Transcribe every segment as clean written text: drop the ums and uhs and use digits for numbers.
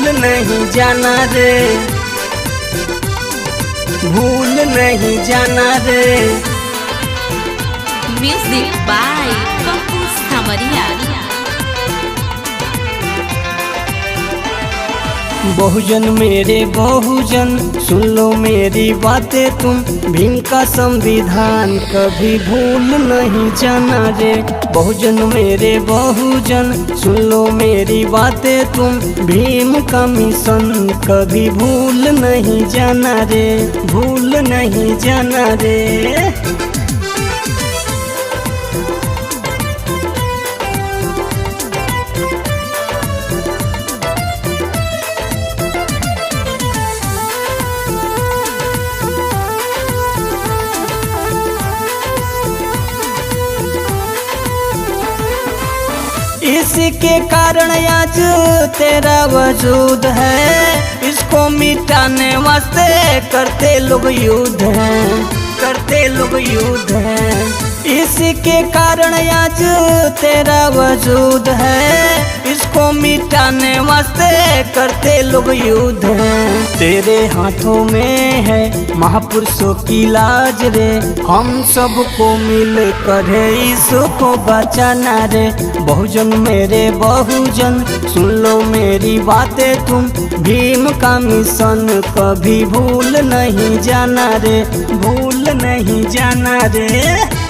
भूल नहीं जाना रे, भूल नहीं जाना रे। म्यूजिक बाय पप्पू सामरिया। बहुजन मेरे बहुजन सुन लो मेरी बातें तुम, भीम का संविधान कभी भूल नहीं जाना रे। बहुजन मेरे बहुजन सुन लो मेरी बातें तुम, भीम का मिशन कभी भूल नहीं जाना रे, भूल नहीं जाना रे। इसके कारण आज तेरा वजूद है, इसको मिटाने वास्ते करते लोग युद्ध हैं, करते लोग युद्ध हैं। इसके कारण आज तेरा वजूद है, इसको मिटाने वास्ते करते लोग युद्ध हैं। तेरे हाथों में है महापुरुषों की लाज रे, हम सबको मिल कर इसको बचाना रे। बहुजन मेरे बहुजन सुन लो मेरी बातें तुम, भीम का मिशन कभी भूल नहीं जाना रे, भूल नहीं जाना रे।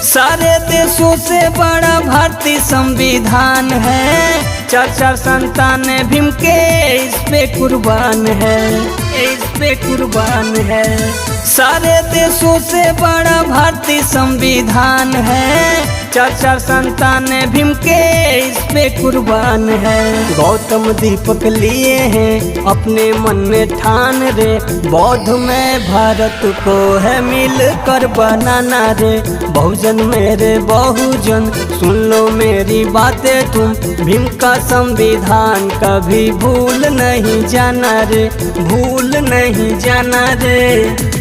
सारे देशों से बड़ा भारतीय संविधान है, चार चार संतान भीम के इस पे कुर्बान है, इस पे कुर्बान है। सारे देशों से बड़ा भारतीय संविधान है, चार चार संतान भीम के इस पे कुर्बान है। गौतम दीपक लिए हैं अपने मन में ठान रे, बौद्ध में भारत को है मिल कर बनाना रे। बहुजन मेरे बहुजन सुन लो मेरी बातें तुम, भीम का संविधान कभी भूल नहीं जाना रे, भूल नहीं जाना रे।